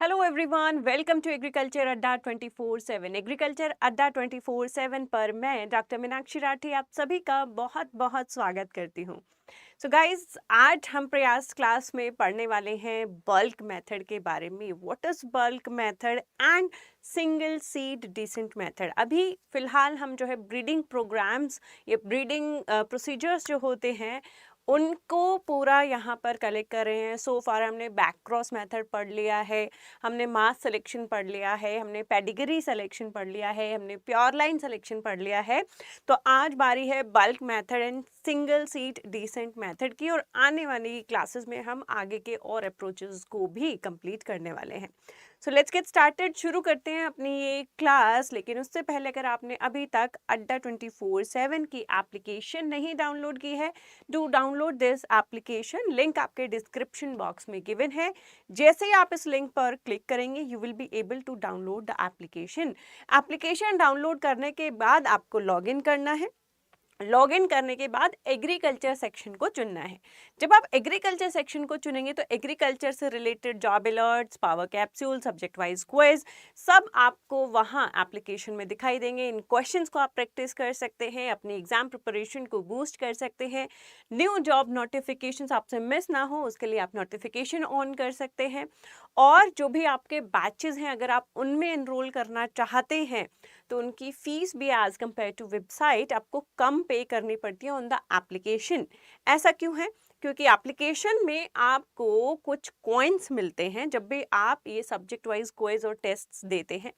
Hello everyone, welcome to agriculture Adda 24/7। Agriculture Adda 24/7 पर मैं doctor Meenakshi Rathi आप सभी का बहुत बहुत स्वागत करती हूँ। सो गाइस, आज हम प्रयास क्लास में पढ़ने वाले हैं बल्क मेथड के बारे में। What is bulk method and single seed descent method. अभी फिलहाल हम जो है ब्रीडिंग प्रोग्राम्स या ब्रीडिंग प्रोसीजर्स जो होते हैं उनको पूरा यहाँ पर कलेक्ट कर रहे हैं। सो फार हमने बैक क्रॉस मेथड पढ़ लिया है, हमने मास सिलेक्शन पढ़ लिया है, हमने पेडिग्री सिलेक्शन पढ़ लिया है, हमने प्योर लाइन सिलेक्शन पढ़ लिया है। तो आज बारी है bulk method and single seed descent method की, और आने वाली क्लासेस में हम आगे के और अप्रोचेस को भी कंप्लीट करने वाले हैं। So let's get started. शुरू करते हैं अपनी ये क्लास। लेकिन उससे पहले अगर आपने अभी तक अड्डा 24/7 की एप्लीकेशन नहीं डाउनलोड की है, do download this application. Link आपके डिस्क्रिप्शन बॉक्स में गिवन है। जैसे ही आप इस लिंक पर क्लिक करेंगे you will be able to download the application. Application download करने के बाद आपको लॉगिन करना है। लॉगिन करने के बाद एग्रीकल्चर सेक्शन को चुनना है। जब आप एग्रीकल्चर सेक्शन को चुनेंगे तो एग्रीकल्चर से related job alerts, power capsule, subject wise quiz सब आपको वहाँ एप्लीकेशन में दिखाई देंगे। इन क्वेश्चंस को आप प्रैक्टिस कर सकते हैं, अपनी एग्जाम प्रिपरेशन को बूस्ट कर सकते हैं। न्यू जॉब नोटिफिकेशंस आपसे मिस ना हो उसके लिए आप नोटिफिकेशन ऑन कर सकते हैं। और जो भी आपके बैचेस हैं अगर आप उनमें एनरोल करना चाहते हैं तो उनकी फीस भी एज कम्पेयर टू वेबसाइट आपको कम पे करनी पड़ती है ऑन द एप्लीकेशन। ऐसा क्यों है? क्योंकि एप्लीकेशन में आपको कुछ कॉइन्स मिलते हैं जब भी आप ये सब्जेक्ट वाइज क्विज और टेस्ट्स देते हैं।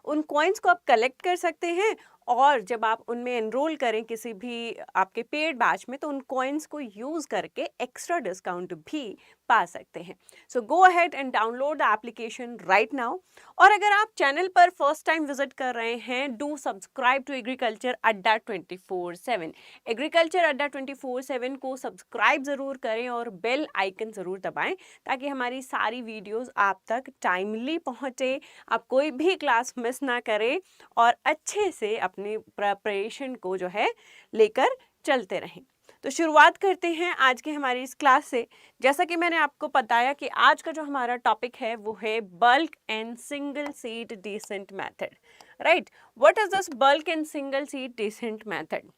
उन कॉइन्स को आप कलेक्ट कर सकते हैं और जब आप उनमें एनरोल करें किसी भी आपके पेड बैच में तो उन कॉइन्स को यूज़ करके एक्स्ट्रा डिस्काउंट भी पा सकते हैं। So go ahead and download the application right now. और अगर आप चैनल पर फर्स्ट टाइम विजिट कर रहे हैं, do subscribe to agriculture Adda 24/7। Agriculture Adda 24/7 को सब्सक्राइब ज़रूर करें और बेल आइकन ज़रूर दबाएं ताकि हमारी सारी वीडियोस आप तक टाइमली पहुंचे, आप कोई भी क्लास मिस ना करें और अच्छे से अपनी प्रिपरेशन को जो है लेकर चलते रहें। तो शुरुआत करते हैं आज की हमारी इस क्लास से। जैसा कि मैंने आपको बताया कि आज का जो हमारा टॉपिक है वो है bulk and single seed descent method. Right, what is this bulk and single seed descent method?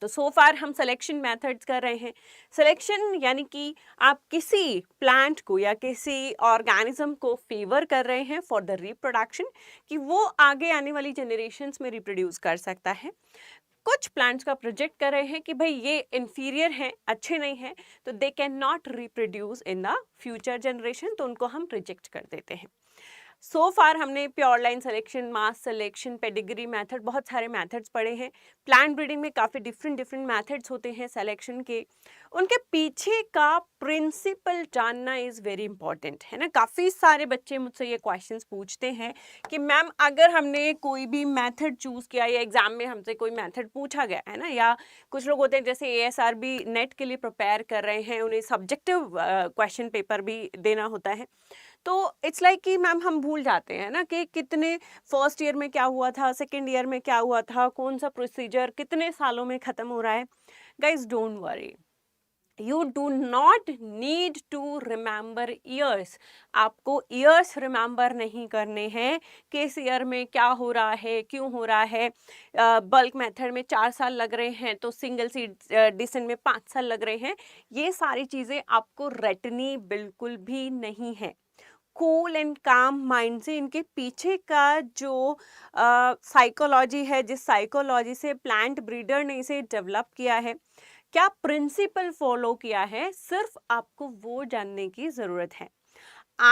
तो सो फार हम सिलेक्शन मेथड्स कर रहे हैं। सिलेक्शन यानी कि आप किसी प्लांट को या किसी ऑर्गेनिज्म को फेवर कर रहे हैं फॉर द रिप्रोडक्शन कि वो आगे आने वाली जनरेशन्स में रिप्रोड्यूस कर सकता है। कुछ प्लांट्स का प्रोजेक्ट कर रहे हैं कि भाई ये इन्फीरियर हैं, अच्छे नहीं हैं, तो they can not reproduce in the future generation, तो उनको हम रिजेक्ट कर देते हैं। सो फार हमने प्योर लाइन सिलेक्शन, मास सिलेक्शन, पेडिग्री मेथड, बहुत सारे मेथड्स पढ़े हैं। प्लांट ब्रीडिंग में काफ़ी डिफरेंट मेथड्स होते हैं सिलेक्शन के। उनके पीछे का प्रिंसिपल जानना इज़ वेरी इंपॉर्टेंट, है ना। काफ़ी सारे बच्चे मुझसे ये क्वेश्चंस पूछते हैं कि मैम अगर हमने कोई भी मेथड चूज़ किया या एग्जाम में हमसे कोई मेथड पूछा गया है ना, या कुछ लोग होते हैं जैसे ASRB नेट के लिए प्रिपेयर कर रहे हैं, उन्हें सब्जेक्टिव क्वेश्चन पेपर भी देना होता है, तो इट्स लाइक कि मैम हम भूल जाते हैं ना कि कितने फर्स्ट ईयर में क्या हुआ था, सेकेंड ईयर में क्या हुआ था, कौन सा प्रोसीजर कितने सालों में ख़त्म हो रहा है। Guys don't worry, you do not need to remember years. आपको ईयर्स रिमेंबर नहीं करने हैं, किस ईयर में क्या हो रहा है, क्यों हो रहा है। बल्क मेथड में 4 साल लग रहे हैं तो सिंगल सीड डिसेंट में 5 साल लग रहे हैं। ये सारी चीज़ें आपको रटनी बिल्कुल भी नहीं है। कूल एंड काम माइंड से इनके पीछे का जो साइकोलॉजी है, जिस साइकोलॉजी से प्लांट ब्रीडर ने इसे डेवलप किया है, क्या प्रिंसिपल फॉलो किया है, सिर्फ आपको वो जानने की ज़रूरत है।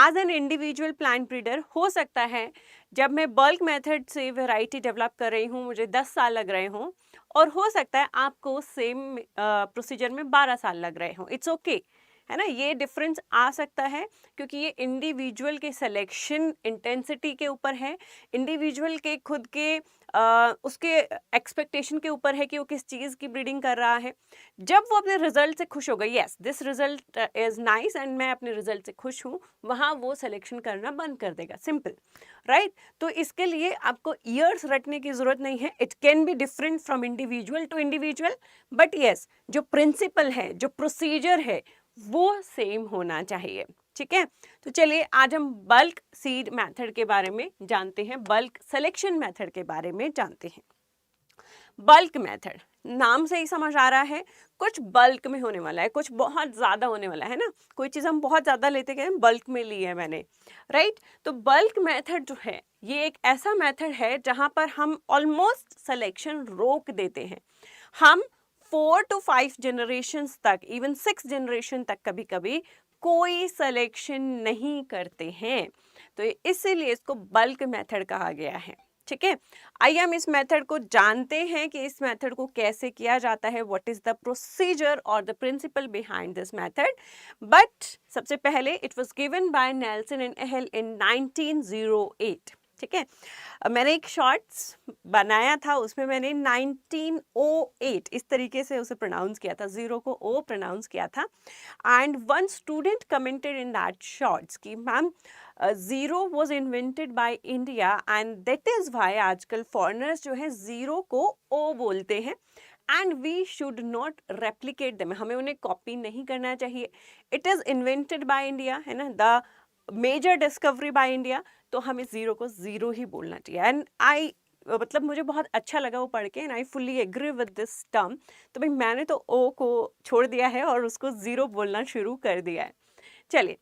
As an individual plant breeder हो सकता है जब मैं बल्क मेथड से वैरायटी डेवलप कर रही हूँ मुझे 10 साल लग रहे हों, और हो सकता है आपको सेम प्रोसीजर में 12 साल लग रहे हों। इट्स ओके, है ना। ये डिफरेंस आ सकता है क्योंकि ये इंडिविजुअल के सिलेक्शन इंटेंसिटी के ऊपर है, इंडिविजुअल के खुद के उसके एक्सपेक्टेशन के ऊपर है कि वो किस चीज़ की ब्रीडिंग कर रहा है। जब वो अपने रिजल्ट से खुश हो गई, yes this result is nice and मैं अपने रिजल्ट से खुश हूँ, वहाँ वो सिलेक्शन करना बंद कर देगा, सिंपल, राइट। तो इसके लिए आपको ईयर्स रटने की ज़रूरत नहीं है। It can be different from individual to individual, but yes जो प्रिंसिपल है, जो प्रोसीजर है वो सेम होना चाहिए। ठीक है। तो चलिए आज हम बल्क सीड मेथड के बारे में जानते हैं, बल्क सिलेक्शन मेथड के बारे में जानते हैं। बल्क मेथड नाम से ही समझ आ रहा है कुछ बल्क में होने वाला है, कुछ बहुत ज्यादा होने वाला है ना। कोई चीज हम बहुत ज्यादा लेते गए, बल्क में ली है मैंने, राइट। तो बल्क मेथड जो है ये एक ऐसा मेथड है जहां पर हम ऑलमोस्ट सिलेक्शन रोक देते हैं। हम 4 to 5 जनरेशन्स तक, इवन 6 जनरेशन तक कभी कभी कोई सिलेक्शन नहीं करते हैं। तो इसीलिए इसको बल्क मेथड कहा गया है, ठीक है। आइए हम इस मेथड को जानते हैं कि इस मेथड को कैसे किया जाता है, व्हाट इज द प्रोसीजर और the principle behind this method. But सबसे पहले it was given by Nelson and Ehle in 1908, ठीक है। मैंने एक शॉर्ट्स बनाया था, उसमें मैंने 1908 इस तरीके से उसे प्रोनाउंस किया था, जीरो को ओ प्रोनाउंस किया था। And one student commented in that shorts कि ma'am zero was invented by India and that is why आजकल फॉरेनर्स जो है जीरो को ओ बोलते हैं and we should not replicate them, हमें उन्हें कॉपी नहीं करना चाहिए। It is invented by India, है ना, the major discovery by India, तो हमें जीरो को जीरो ही बोलना चाहिए। एंड आई मतलब मुझे बहुत अच्छा लगा वो पढ़ के, and I fully agree with this term. तो भाई मैंने तो ओ को छोड़ दिया है और उसको जीरो बोलना शुरू कर दिया है। चलिए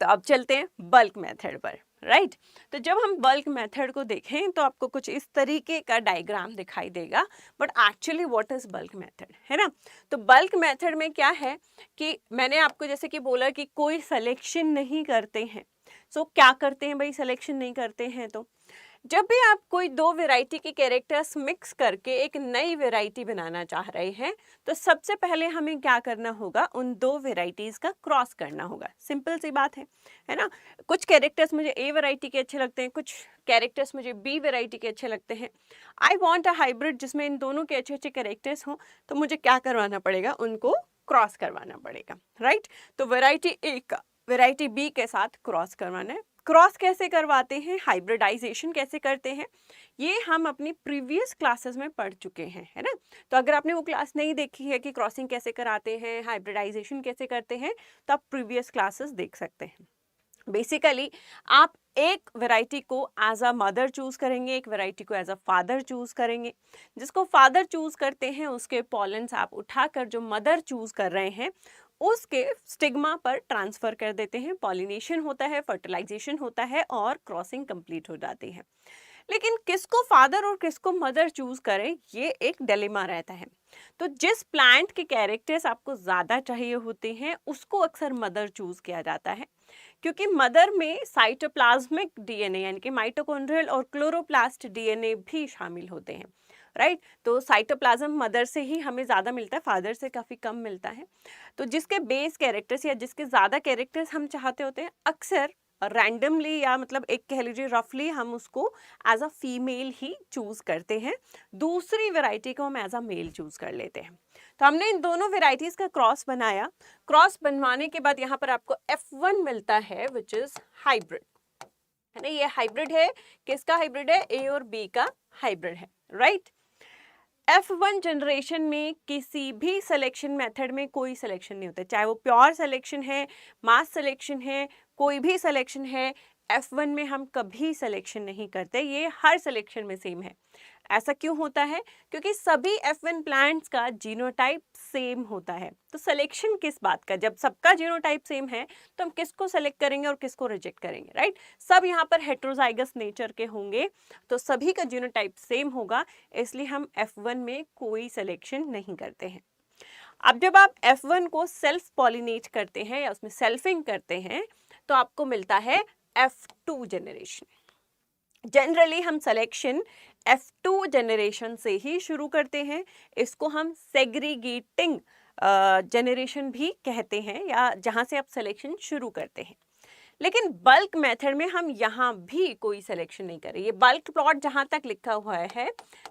तो अब चलते हैं बल्क मेथड पर, राइट। तो जब हम बल्क मेथड को देखें तो आपको कुछ इस तरीके का डायग्राम दिखाई देगा, but actually what is bulk method, है ना। तो बल्क मेथड में क्या है कि मैंने आपको जैसे कि बोला कि कोई सिलेक्शन नहीं करते हैं। सो क्या करते हैं भाई, सिलेक्शन नहीं करते हैं तो जब भी आप कोई दो वैरायटी के कैरेक्टर्स मिक्स करके एक नई वैरायटी बनाना चाह रहे हैं तो सबसे पहले हमें क्या करना होगा, उन दो वैरायटीज का क्रॉस करना होगा। सिंपल सी बात है ना। कुछ कैरेक्टर्स मुझे ए वैरायटी के अच्छे लगते हैं, कुछ कैरेक्टर्स मुझे बी वैरायटी के अच्छे लगते हैं। आई वॉन्ट अ हाइब्रिड जिसमें इन दोनों के अच्छे अच्छे कैरेक्टर्स हों, तो मुझे क्या करवाना पड़ेगा, उनको क्रॉस करवाना पड़ेगा, राइट। तो वैरायटी ए का वैरायटी बी के साथ क्रॉस करवाना है। क्रॉस कैसे करवाते हैं, हाइब्रिडाइजेशन कैसे करते हैं, ये हम अपनी प्रीवियस क्लासेस में पढ़ चुके हैं, है ना। तो अगर आपने वो क्लास नहीं देखी है कि क्रॉसिंग कैसे कराते हैं, हाइब्रिडाइजेशन कैसे करते हैं, तो आप प्रीवियस क्लासेस देख सकते हैं। बेसिकली आप एक वैरायटी को एज अ मदर चूज करेंगे, एक वैरायटी को एज अ फादर चूज करेंगे। जिसको फादर चूज करते हैं उसके पॉलेंस आप उठाकर जो मदर चूज कर रहे हैं उसके स्टिग्मा पर ट्रांसफर कर देते हैं। पॉलिनेशन होता है, फर्टिलाइजेशन होता है और क्रॉसिंग कंप्लीट हो जाती है। लेकिन किसको फादर और किसको मदर चूज करें, ये एक डिलेमा रहता है। तो जिस प्लांट के कैरेक्टर्स आपको ज्यादा चाहिए होते हैं उसको अक्सर मदर चूज किया जाता है, क्योंकि मदर में साइटोप्लाज्मिक डीएनए यानी कि माइटोकॉन्ड्रियल और क्लोरोप्लास्ट डीएनए भी शामिल होते हैं, राइट। तो साइटोप्लाज्म मदर से ही हमें ज़्यादा मिलता है, फादर से काफ़ी कम मिलता है। तो जिसके बेस कैरेक्टर्स या जिसके ज़्यादा कैरेक्टर्स हम चाहते होते हैं, अक्सर रैंडमली या मतलब एक कह लीजिए रफली हम उसको एज अ फीमेल ही चूज करते हैं, दूसरी वैरायटी को हम एज अ मेल चूज कर लेते हैं। तो हमने इन दोनों वेराइटीज का क्रॉस बनाया। क्रॉस बनवाने के बाद यहाँ पर आपको F1 मिलता है विच इज हाइब्रिड, है ना। ये हाइब्रिड है, किसका हाइब्रिड है, ए और बी का हाइब्रिड है, राइट। F1 जनरेशन में किसी भी सिलेक्शन मेथड में कोई सिलेक्शन नहीं होता, चाहे वो प्योर सिलेक्शन है, मास सिलेक्शन है, कोई भी सिलेक्शन है, F1 में हम कभी सिलेक्शन नहीं करते। ये हर सिलेक्शन में सेम है। ऐसा क्यों होता है, क्योंकि सभी F1 प्लांट्स का जीनोटाइप सेम होता है। तो सिलेक्शन किस बात का, जब सबका जीनोटाइप सेम है तो हम किसको सेलेक्ट करेंगे और किसको रिजेक्ट करेंगे, राइट। सब यहाँ पर हेट्रोजाइगस नेचर के होंगे तो सभी का जीनोटाइप सेम होगा, इसलिए हम F1 में कोई सिलेक्शन नहीं करते हैं। अब जब आप F1 को सेल्फ पॉलिनेट करते हैं या उसमें सेल्फिंग करते हैं तो आपको मिलता है F2 जनरेशन। जनरली हम सिलेक्शन F2 जनरेशन से ही शुरू करते हैं। इसको हम सेग्रीगेटिंग जनरेशन भी कहते हैं, या जहां से आप सिलेक्शन शुरू करते हैं। लेकिन बल्क मेथड में हम यहाँ भी कोई सिलेक्शन नहीं करें। ये बल्क प्लॉट जहां तक लिखा हुआ है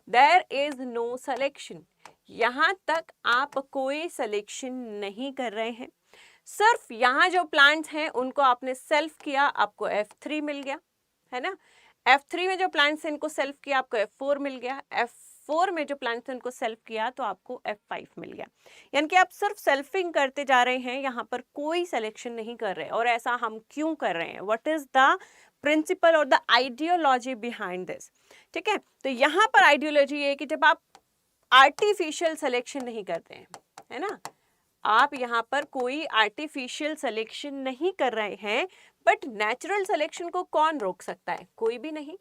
देयर इज नो सिलेक्शन, यहाँ तक आप कोई सिलेक्शन नहीं कर रहे हैं। सिर्फ यहाँ जो प्लांट्स हैं उनको आपने सेल्फ किया, आपको F3 मिल गया, है ना। F3 में जो प्लांट्स हैं इनको सेल्फ किया, आपको F4 मिल गया। F4 में जो प्लांट्स उनको सेल्फ किया तो आपको F5 मिल गया। यानी कि आप सिर्फ सेल्फिंग करते जा रहे हैं, यहाँ पर कोई सिलेक्शन नहीं कर रहे। और ऐसा हम क्यों कर रहे हैं? व्हाट इज द प्रिंसिपल और द आइडियोलॉजी बिहाइंड दिस? ठीक है, तो यहाँ पर आइडियोलॉजी ये है कि जब आप आर्टिफिशियल सिलेक्शन नहीं करते हैं, है ना, आप यहाँ पर कोई आर्टिफिशियल सिलेक्शन नहीं कर रहे हैं, बट नेचुरल सिलेक्शन को कौन रोक सकता है? कोई भी नहीं।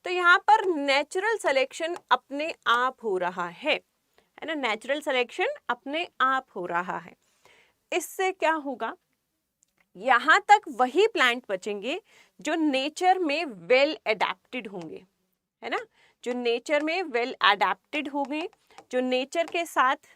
तो यहाँ पर नेचुरल सिलेक्शन अपने आप हो रहा है ना, नेचुरल सिलेक्शन अपने आप हो रहा है। इससे क्या होगा? यहाँ तक वही प्लांट बचेंगे जो नेचर में वेल अडेप्टेड होंगे, है ना, जो नेचर में वेल अडेप्टेड होंगे, जो नेचर के साथ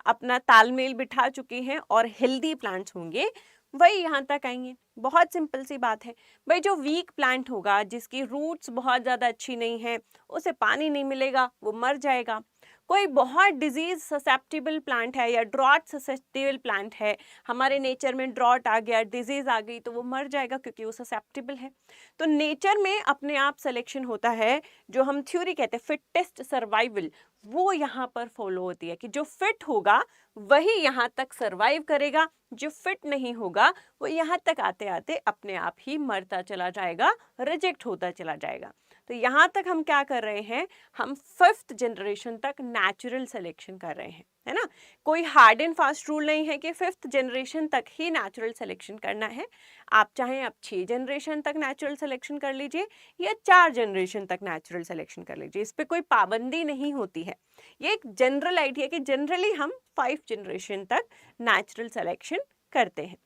अपना तालमेल बिठा चुके हैं और हेल्दी प्लांट्स होंगे, वही यहाँ तक आएंगे। बहुत सिंपल सी बात है भाई। जो वीक प्लांट होगा, जिसकी रूट्स बहुत ज़्यादा अच्छी नहीं है, उसे पानी नहीं मिलेगा, वो मर जाएगा। कोई बहुत डिजीज ससेप्टिबल प्लांट है या ड्रॉट ससेप्टिबल प्लांट है, हमारे नेचर में ड्रॉट आ गया, डिजीज आ गई, तो वो मर जाएगा क्योंकि वो ससेप्टिबल है। तो नेचर में अपने आप सिलेक्शन होता है, जो हम थ्योरी कहते हैं फिटेस्ट सर्वाइवल, वो यहाँ पर फॉलो होती है कि जो फिट होगा वही यहाँ तक सर्वाइव करेगा, जो फिट नहीं होगा वो यहाँ तक आते आते अपने आप ही मरता चला जाएगा, रिजेक्ट होता चला जाएगा। तो यहाँ तक हम क्या कर रहे हैं? हम 5th जनरेशन तक नेचुरल सिलेक्शन कर रहे हैं, है ना। कोई हार्ड एंड फास्ट रूल नहीं है कि 5th जनरेशन तक ही नेचुरल सिलेक्शन करना है। आप चाहें आप 6 जनरेशन तक नेचुरल सिलेक्शन कर लीजिए या 4 जनरेशन तक नेचुरल सिलेक्शन कर लीजिए, इस पर कोई पाबंदी नहीं होती है। ये एक जनरल आइडिया कि जनरली हम 5 जनरेशन तक नेचुरल सिलेक्शन करते हैं।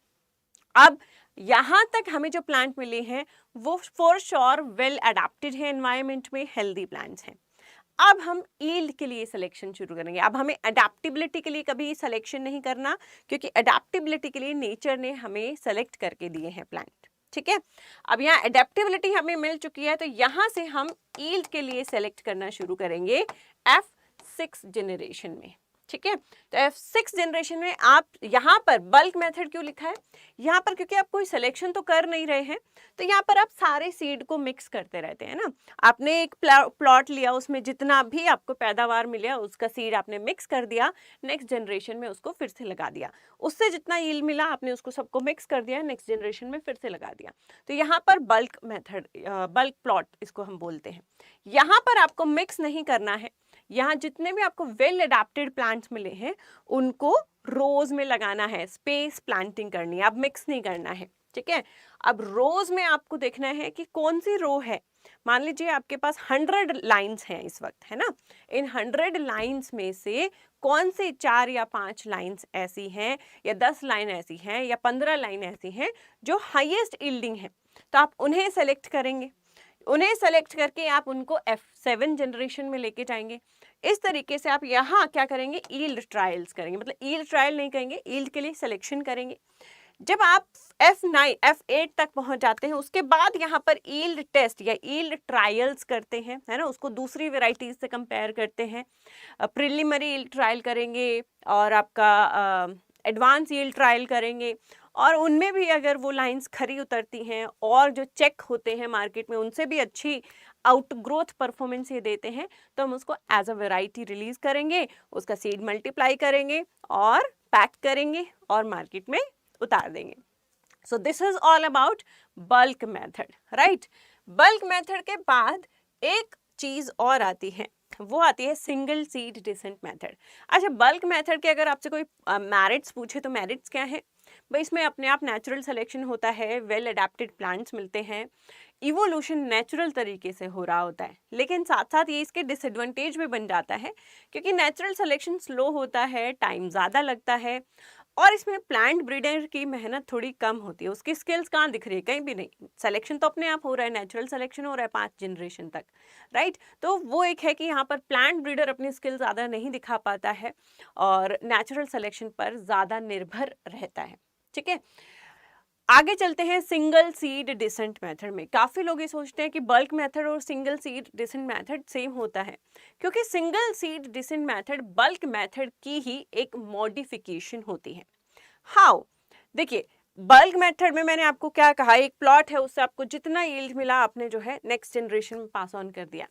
अब यहाँ तक हमें जो प्लांट मिले हैं वो फॉर श्योर वेल अडेप्टेड है एनवायरनमेंट में, हेल्दी प्लांट्स हैं। अब हम ईल्ड के लिए सिलेक्शन शुरू करेंगे। अब हमें अडेप्टेबिलिटी के लिए कभी सिलेक्शन नहीं करना, क्योंकि अडेप्टेबिलिटी के लिए नेचर ने हमें सेलेक्ट करके दिए हैं प्लांट। ठीक है, अब यहाँ अडेप्टेबिलिटी हमें मिल चुकी है, तो यहाँ से हम ईल्ड के लिए सेलेक्ट करना शुरू करेंगे F6 जनरेशन में। ठीक है, तो F6 जनरेशन में आप यहाँ पर बल्क मेथड क्यों लिखा है? यहाँ पर क्योंकि आप कोई सिलेक्शन तो कर नहीं रहे हैं, तो यहाँ पर आप सारे सीड को मिक्स करते रहते हैं ना। आपने एक प्लॉट लिया, उसमें जितना भी आपको पैदावार मिला उसका सीड आपने मिक्स कर दिया, नेक्स्ट जनरेशन में उसको फिर से लगा दिया। उससे जितना यील्ड मिला आपने उसको सबको मिक्स कर दिया, नेक्स्ट जनरेशन में फिर से लगा दिया। तो यहाँ पर बल्क मेथड, बल्क प्लॉट इसको हम बोलते हैं। यहाँ पर आपको मिक्स नहीं करना है। यहाँ जितने भी आपको वेल अडेप्टेड प्लांट्स मिले हैं उनको रोज में लगाना है, स्पेस प्लांटिंग करनी है, अब मिक्स नहीं करना है। ठीक है, अब रोज में आपको देखना है कि कौन सी रो है। मान लीजिए आपके पास 100 लाइंस हैं इस वक्त, है ना। इन 100 लाइंस में से कौन सी 4 या 5 लाइंस ऐसी हैं या 10 लाइन ऐसी हैं या 15 लाइन ऐसी हैं जो हाईएस्ट यील्डिंग है, तो आप उन्हें सेलेक्ट करेंगे। उन्हें सेलेक्ट करके आप उनको F7 जनरेशन में लेके जाएंगे। इस तरीके से आप यहाँ क्या करेंगे? यील्ड ट्रायल्स करेंगे, मतलब यील्ड ट्रायल नहीं करेंगे, यील्ड के लिए सिलेक्शन करेंगे। जब आप F9 F8 तक पहुंच जाते हैं उसके बाद यहाँ पर यील्ड टेस्ट या यील्ड ट्रायल्स करते हैं, है ना, उसको दूसरी वेराइटीज से कंपेयर करते हैं। प्रिलिमिनरी यील्ड ट्रायल करेंगे और आपका एडवांस यील्ड ट्रायल करेंगे, और उनमें भी अगर वो लाइंस खरी उतरती हैं और जो चेक होते हैं मार्केट में उनसे भी अच्छी आउट ग्रोथ परफॉर्मेंस ये देते हैं, तो हम उसको एज अ वैरायटी रिलीज करेंगे, उसका सीड मल्टीप्लाई करेंगे और पैक करेंगे और मार्केट में उतार देंगे। सो this is all about bulk method, right. Bulk method के बाद एक चीज और आती है, वो आती है सिंगल सीड डिसेंट मेथड। अच्छा, बल्क मेथड के अगर आपसे कोई मेरिट्स पूछे तो मेरिट्स क्या है भाई? इसमें अपने आप नेचुरल सिलेक्शन होता है, वेल अडेप्टेड प्लांट्स मिलते हैं, इवोल्यूशन नेचुरल तरीके से हो रहा होता है, लेकिन साथ साथ ये इसके डिसएडवांटेज भी बन जाता है क्योंकि नेचुरल सिलेक्शन स्लो होता है, टाइम ज़्यादा लगता है, और इसमें प्लांट ब्रीडर की मेहनत थोड़ी कम होती है। उसकी स्किल्स कहाँ दिख रही है? कहीं भी नहीं। सिलेक्शन तो अपने आप हो रहा है, नेचुरल सिलेक्शन हो रहा है 5 जनरेशन तक, राइट। तो वो एक है कि यहाँ पर प्लांट ब्रीडर अपनी स्किल ज़्यादा नहीं दिखा पाता है और नेचुरल सिलेक्शन पर ज़्यादा निर्भर रहता है। ठीक है, आगे चलते हैं सिंगल सीड डिसेंट मेथड में। काफ़ी लोग ये सोचते हैं कि बल्क मेथड और single seed descent method same होता है, क्योंकि single seed descent method bulk method की ही एक मॉडिफिकेशन होती है। हाउ? देखिए, बल्क मेथड में मैंने आपको क्या कहा, एक प्लॉट है, उससे आपको जितना यील्ड मिला आपने जो है नेक्स्ट जनरेशन में पास ऑन कर दिया।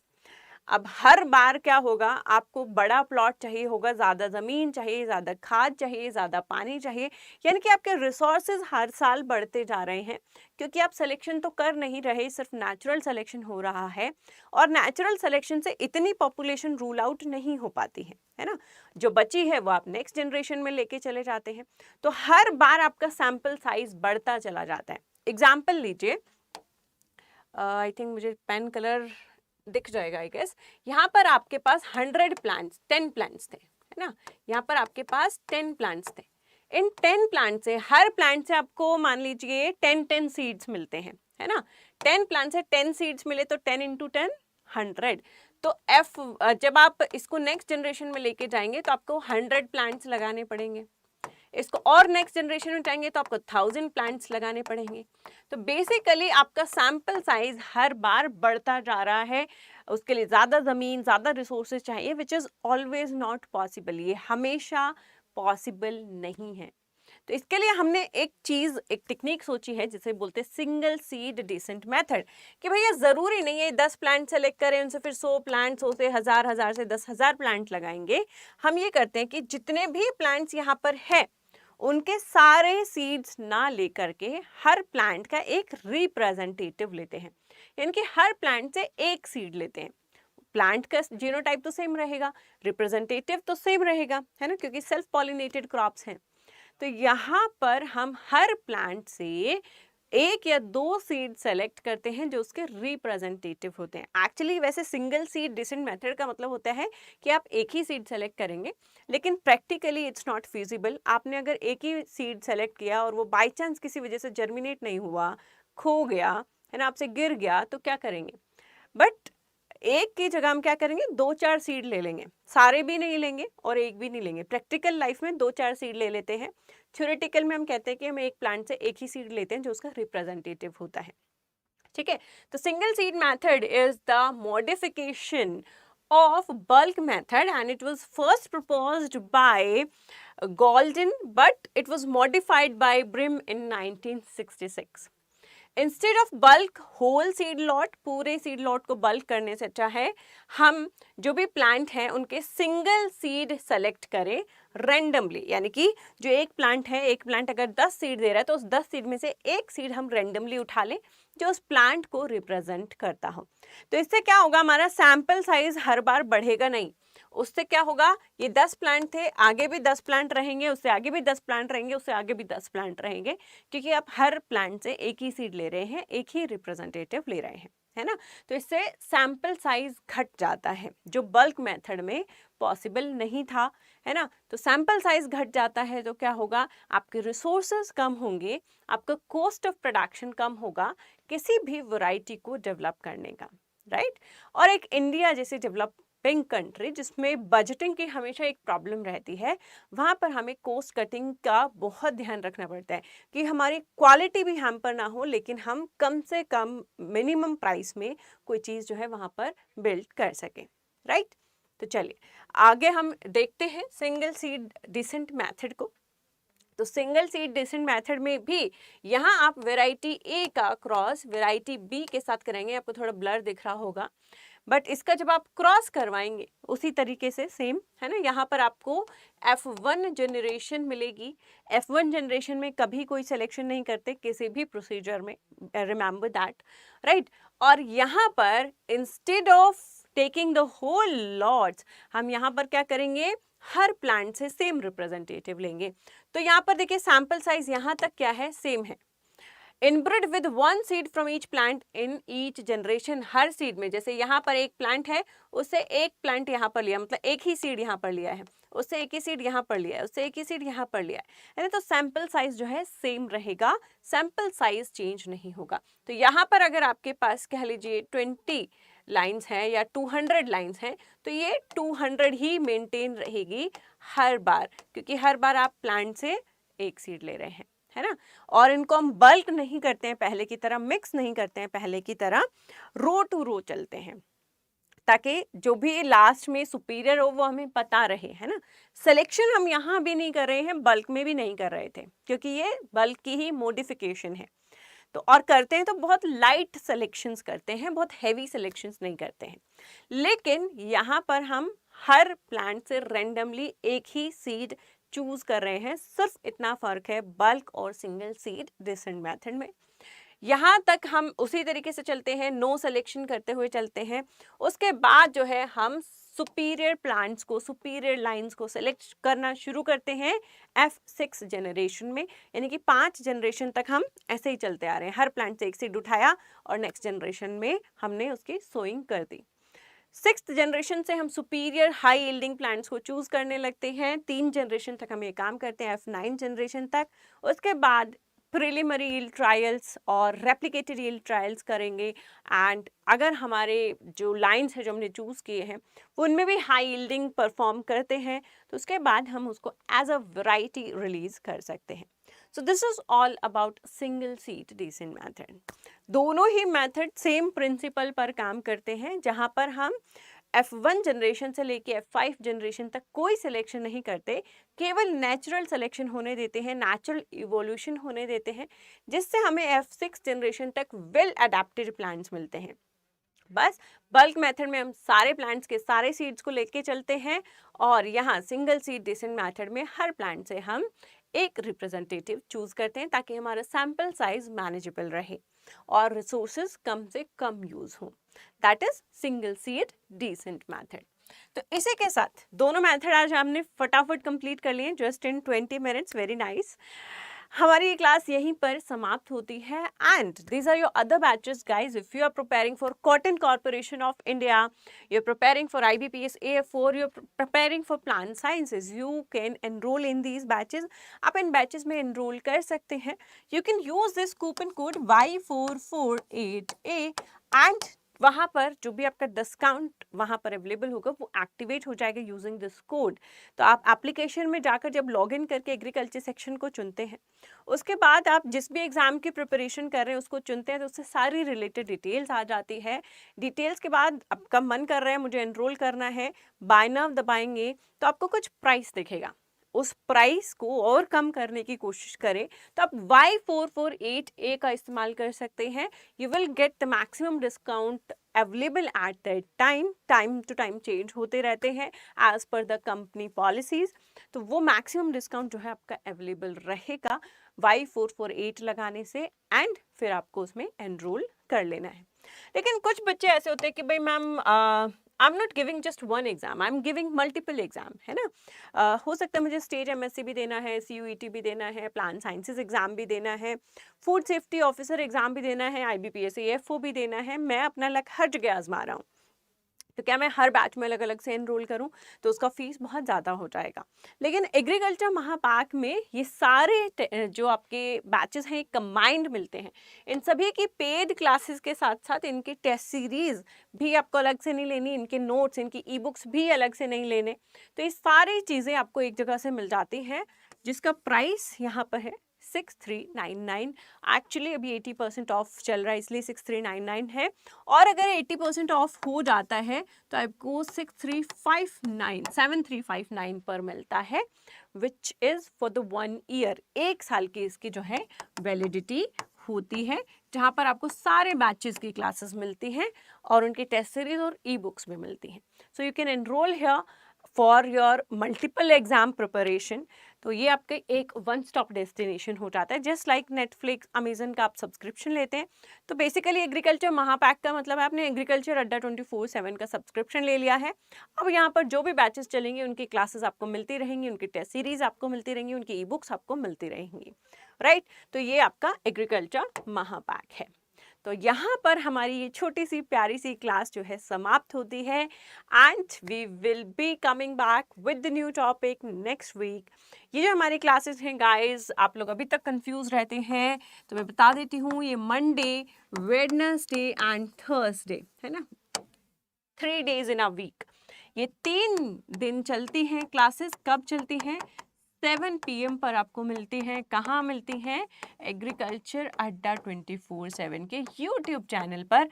अब हर बार क्या होगा, आपको बड़ा प्लॉट चाहिए होगा, ज़्यादा ज़मीन चाहिए, ज़्यादा खाद चाहिए, ज़्यादा पानी चाहिए, यानी कि आपके रिसोर्सेज हर साल बढ़ते जा रहे हैं, क्योंकि आप सिलेक्शन तो कर नहीं रहे, सिर्फ नेचुरल सिलेक्शन हो रहा है, और नेचुरल सिलेक्शन से इतनी पॉपुलेशन रूल आउट नहीं हो पाती है ना, जो बची है वो आप नेक्स्ट जनरेशन में लेके चले जाते हैं, तो हर बार आपका सैंपल साइज बढ़ता चला जाता है। एग्जाम्पल लीजिए, आई थिंक मुझे पेन कलर दिख जाएगा आई गेस। यहाँ पर आपके पास 100 प्लांट्स, 10 प्लांट्स थे, है ना, यहाँ पर आपके पास 10 प्लांट्स थे। इन 10 प्लांट से, हर प्लांट से आपको मान लीजिए 10 सीड्स मिलते हैं, है ना, 10 प्लांट से 10 सीड्स मिले तो 10 इंटू 10 100। तो जब आप इसको नेक्स्ट जनरेशन में लेके जाएंगे तो आपको 100 प्लांट्स लगाने पड़ेंगे, इसको और नेक्स्ट जनरेशन में जाएंगे तो आपको 1000 प्लांट्स लगाने पड़ेंगे। तो बेसिकली आपका सैंपल साइज हर बार बढ़ता जा रहा है, उसके लिए ज़्यादा ज़मीन, ज़्यादा रिसोर्सेज चाहिए, which is always not possible, ये हमेशा पॉसिबल नहीं है। तो इसके लिए हमने एक टेक्निक सोची है जिसे बोलते हैं सिंगल सीड डिसेंट मेथड, कि भैया ज़रूरी नहीं है 10 प्लांट सेलेक्ट करें, उनसे फिर 100 प्लांट, 100 से 1000 से 10,000 प्लांट लगाएंगे। हम ये करते हैं कि जितने भी प्लांट्स यहाँ पर है उनके सारे सीड्स ना लेकर के हर प्लांट का एक रिप्रेजेंटेटिव लेते हैं, यानी कि हर प्लांट से एक सीड लेते हैं। प्लांट का जीनोटाइप तो सेम रहेगा, रिप्रेजेंटेटिव तो सेम रहेगा, है ना, क्योंकि सेल्फ पॉलिनेटेड क्रॉप्स हैं। तो यहाँ पर हम हर प्लांट से एक या दो सीड सेलेक्ट करते हैं जो उसके रिप्रेजेंटेटिव होते हैं। एक्चुअली वैसे सिंगल सीड डिसेंट मेथड का मतलब होता है कि आप एक ही सीड सेलेक्ट करेंगे, लेकिन प्रैक्टिकली इट्स नॉट फिजिबल। आपने अगर एक ही सीड सेलेक्ट किया और वो बाय चांस किसी वजह से जर्मिनेट नहीं हुआ, खो गया, है ना, आपसे गिर गया, तो क्या करेंगे? बट एक की जगह हम क्या करेंगे, 2-4 सीड ले लेंगे, सारे भी नहीं लेंगे और एक भी नहीं लेंगे। प्रैक्टिकल लाइफ में 2-4 सीड ले लेते हैं, थ्योरेटिकल में हम कहते हैं कि हम एक प्लांट से एक ही सीड लेते हैं जो उसका रिप्रेजेंटेटिव होता है, ठीक है। तो single seed method is the modification of bulk method and it was first proposed by Galton, but it was modified by Brim in 1966. Instead of bulk whole seed lot, पूरे सीड लॉट को bulk करने से अच्छा है हम जो भी plant हैं उनके सिंगल सीड सेलेक्ट करें रैंडमली, यानी कि जो एक प्लांट है, एक प्लांट अगर 10 सीड दे रहा है तो उस 10 सीड में से एक सीड हम रैंडमली उठा लें जो उस प्लांट को रिप्रेजेंट करता हो। तो इससे क्या होगा, हमारा सैंपल साइज हर बार बढ़ेगा नहीं। उससे क्या होगा, ये 10 प्लांट थे, आगे भी 10 प्लांट रहेंगे, उससे आगे भी 10 प्लांट रहेंगे, उससे आगे भी 10 प्लांट रहेंगे, क्योंकि आप हर प्लांट से एक ही सीड ले रहे हैं, एक ही रिप्रेजेंटेटिव ले रहे हैं, है ना। तो इससे सैंपल साइज घट जाता है, जो बल्क मेथड में पॉसिबल नहीं था, है ना। तो सैंपल साइज घट जाता है तो क्या होगा, आपके रिसोर्सेज कम होंगे, आपका कॉस्ट ऑफ प्रोडक्शन कम होगा किसी भी वैरायटी को डेवलप करने का, राइट। और एक इंडिया जैसे डेवलपिंग कंट्री जिसमें बजटिंग की हमेशा एक प्रॉब्लम रहती है, वहाँ पर हमें कॉस्ट कटिंग का बहुत ध्यान रखना पड़ता है कि हमारी क्वालिटी भी हैम्पर ना हो, लेकिन हम कम से कम मिनिमम प्राइस में कोई चीज़ जो है वहाँ पर बिल्ड कर सकें, राइट। तो चलिए आगे हम देखते हैं सिंगल सीड डिसेंट मेथड को। तो सिंगल सीड डिसेंट मेथड में भी यहाँ आप वेराइटी ए का क्रॉस वेराइटी बी के साथ करेंगे, आपको थोड़ा ब्लर दिख रहा होगा, बट इसका जब आप क्रॉस करवाएंगे उसी तरीके से सेम, है ना, यहाँ पर आपको F1 जनरेशन मिलेगी। F1 जनरेशन में कभी कोई सिलेक्शन नहीं करते किसी भी प्रोसीजर में, रिमेंबर दैट, राइट। और यहाँ पर instead of taking the whole lots, हम यहाँ पर क्या करेंगे, हर प्लांट से सेम रिप्रेजेंटेटिव लेंगे। तो यहाँ पर देखिए सैंपल साइज यहाँ तक क्या है, सेम है। Inbred with 1 seed from each plant in each generation, हर सीड में, जैसे यहाँ पर एक प्लांट है उससे एक प्लांट यहाँ पर लिया, मतलब एक ही सीड यहाँ पर लिया है, उससे एक ही सीड यहाँ पर लिया है, उससे एक ही सीड यहाँ पर लिया है ना। तो सैंपल साइज जो है सेम रहेगा, सैंपल साइज चेंज नहीं होगा। तो यहाँ पर अगर आपके पास कह लीजिए 20 लाइन्स हैं या 200 लाइन्स हैं तो ये 200 ही मेंटेन रहेगी हर बार, क्योंकि हर बार आप प्लांट से एक सीड ले रहे हैं, है ना। और इनको हम बल्क नहीं करते हैं पहले की तरह, मिक्स नहीं करते हैं पहले की तरह, रो टू रो चलते हैं, ताकि जो भी लास्ट में सुपीरियर हो वो हमें पता रहे, है ना। सिलेक्शन हम यहाँ भी नहीं कर रहे हैं, बल्क में भी नहीं कर रहे थे, क्योंकि ये बल्क की ही मॉडिफिकेशन है। तो और करते हैं तो बहुत लाइट सिलेक्शंस करते हैं, बहुत हैवी सिलेक्शंस नहीं करते हैं। लेकिन यहाँ पर हम हर प्लांट से रेंडमली एक ही सीड चूज कर रहे हैं, सिर्फ इतना फर्क है बल्क और सिंगल सीड डिसेंट मेथड में। यहाँ तक हम उसी तरीके से चलते हैं, नो सिलेक्शन करते हुए चलते हैं। उसके बाद जो है हम सुपीरियर प्लांट्स को, सुपीरियर लाइंस को सिलेक्ट करना शुरू करते हैं F6 जनरेशन में, यानी कि 5 जनरेशन तक हम ऐसे ही चलते आ रहे हैं। हर प्लांट से एक सीड उठाया और नेक्स्ट जनरेशन में हमने उसकी सोइंग कर दी। 6th जनरेशन से हम सुपीरियर हाई यील्डिंग प्लांट्स को चूज करने लगते हैं। 3 जनरेशन तक हम ये काम करते हैं, F9 जनरेशन तक। उसके बाद प्रिलिमिनरी यील्ड ट्रायल्स और रेप्लिकेटेड यील्ड ट्रायल्स करेंगे। एंड अगर हमारे जो लाइंस है जो हमने चूज़ किए हैं वो उनमें भी हाई यील्डिंग परफॉर्म करते हैं, तो उसके बाद हम उसको एज अ वैरायटी रिलीज कर सकते हैं। So this is all about single seed descent method. दोनों ही मेथड सेम प्रिंसिपल पर काम करते हैं, जहाँ पर हम F1 जनरेशन से लेके F5 जनरेशन तक कोई सिलेक्शन नहीं करते, केवल नेचुरल सिलेक्शन होने देते हैं, नेचुरल इवोल्यूशन होने देते हैं, जिससे हमें F6 जनरेशन तक वेल अडेप्टेड प्लांट्स मिलते हैं। बस बल्क मेथड में हम सारे प्लांट्स के सारे सीड्स को लेके चलते हैं, और यहाँ सिंगल सीड डिसेंट मेथड में हर प्लांट से हम एक रिप्रेजेंटेटिव चूज करते हैं, ताकि हमारा सैंपल साइज मैनेजेबल रहे और रिसोर्सेज कम से कम यूज हो। That is single seed descent method. तो इसी के साथ दोनों मेथड आज हमने फटाफट कंप्लीट कर लिए, just in 20 minutes. Very nice. हमारी ये क्लास यहीं पर समाप्त होती है। And these are your other batches guys. If you are preparing for Cotton Corporation of India, you are preparing for IBPS AF4, you are preparing for plant sciences, you can enrol in these batches. आप इन batches में enrol कर सकते हैं। You can use this coupon code Y448A and वहाँ पर जो भी आपका डिस्काउंट वहाँ पर अवेलेबल होगा वो एक्टिवेट हो जाएगा यूजिंग दिस कोड। तो आप एप्लीकेशन में जाकर जब लॉगिन करके एग्रीकल्चर सेक्शन को चुनते हैं, उसके बाद आप जिस भी एग्जाम की प्रिपरेशन कर रहे हैं उसको चुनते हैं, तो उससे सारी रिलेटेड डिटेल्स आ जाती है। डिटेल्स के बाद आपका मन कर रहा है मुझे एनरोल करना है, बाय नाउ दबाएंगे तो आपको कुछ प्राइस दिखेगा। उस प्राइस को और कम करने की कोशिश करें तो आप Y448A का इस्तेमाल कर सकते हैं। You will get the maximum discount available at that time. Time to time change होते रहते हैं as per the company policies. तो वो मैक्सिमम डिस्काउंट जो है आपका अवेलेबल रहेगा Y448 लगाने से, एंड फिर आपको उसमें एनरोल कर लेना है। लेकिन कुछ बच्चे ऐसे होते हैं कि भाई ma'am I am not giving just one exam, I am giving multiple exam, है ना। हो सकता है मुझे स्टेट MSc भी देना है, CUET भी देना है, प्लांट साइंसेज एग्जाम भी देना है, फूड सेफ्टी ऑफिसर एग्जाम भी देना है, IBPS AF4 भी देना है। मैं अपना लक हर जगह आजमा रहा हूँ, तो क्या मैं हर बैच में अलग अलग से एनरोल करूं तो उसका फीस बहुत ज़्यादा हो जाएगा। लेकिन एग्रीकल्चर महापाक में ये सारे जो आपके बैचेस हैं कंबाइंड मिलते हैं। इन सभी की पेड क्लासेस के साथ साथ इनकी टेस्ट सीरीज भी आपको अलग से नहीं लेनी, इनके नोट्स, इनकी ई-बुक्स भी अलग से नहीं लेने। तो ये सारी चीज़ें आपको एक जगह से मिल जाती हैं, जिसका प्राइस यहाँ पर है 6399। एक्चुअली अभी 80% ऑफ चल रहा है, इसलिए 6399 है। और अगर 80% ऑफ हो जाता है तो आपको 7359 पर मिलता है, which is for the 1 year. 1 साल की इसकी जो है वैलिडिटी होती है, जहाँ पर आपको सारे बैचेस की क्लासेस मिलती हैं और उनकी टेस्ट सीरीज और ई-बुक्स भी मिलती हैं। So you can enrol here for your multiple exam preparation. तो ये आपके एक वन स्टॉप डेस्टिनेशन हो जाता है, जस्ट लाइक नेटफ्लिक्स, अमेजन का आप सब्सक्रिप्शन लेते हैं। तो बेसिकली एग्रीकल्चर महापैक का मतलब है आपने एग्रीकल्चर अड्डा 24/7 का सब्सक्रिप्शन ले लिया है। अब यहाँ पर जो भी बैचेस चलेंगे उनकी क्लासेस आपको मिलती रहेंगी, उनकी टेस्ट सीरीज आपको मिलती रहेंगी, उनकी ई-बुक्स आपको मिलती रहेंगी, राइट। तो ये आपका एग्रीकल्चर महापैक है। तो यहाँ पर हमारी ये छोटी सी प्यारी सी क्लास जो है समाप्त होती है, and we will be coming back with the new topic next week. ये जो हमारी क्लासेस हैं गाइस, आप लोग अभी तक कंफ्यूज रहते हैं तो मैं बता देती हूँ, ये मंडे, वेडनेसडे एंड थर्सडे है ना, 3 days इन अ वीक। ये 3 दिन चलती हैं क्लासेस। कब चलती हैं? 7 PM पर आपको मिलती हैं। कहाँ मिलती हैं? एग्रीकल्चर अड्डा 24/7 के YouTube चैनल पर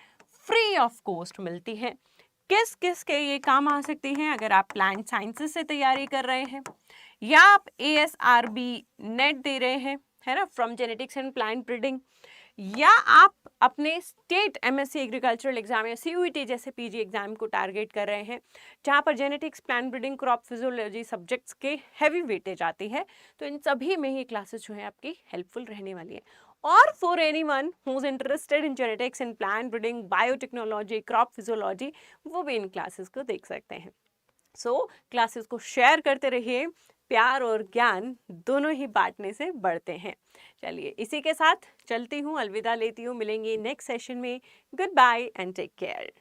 फ्री ऑफ कॉस्ट मिलती हैं। किस किस के ये काम आ सकती हैं? अगर आप प्लांट साइंसेस से तैयारी कर रहे हैं, या आप ASRB नेट दे रहे हैं, है ना, from genetics and plant breeding, या आप अपने स्टेट एमएससी एग्रीकल्चरल एग्जाम या सीयूईटी जैसे पीजी एग्जाम को टारगेट कर रहे हैं, जहाँ पर genetics, plant breeding, crop physiology subjects के हैवी वेटेज आती है, तो इन सभी में ये क्लासेस जो है आपकी हेल्पफुल रहने वाली है। और for anyone who is interested in genetics, in plant breeding, biotechnology, crop physiology, वो भी इन क्लासेस को देख सकते हैं। सो क्लासेस को शेयर करते रहिए, प्यार और ज्ञान दोनों ही बांटने से बढ़ते हैं। चलिए इसी के साथ चलती हूँ, अलविदा लेती हूँ, मिलेंगे नेक्स्ट सेशन में। Goodbye and take care.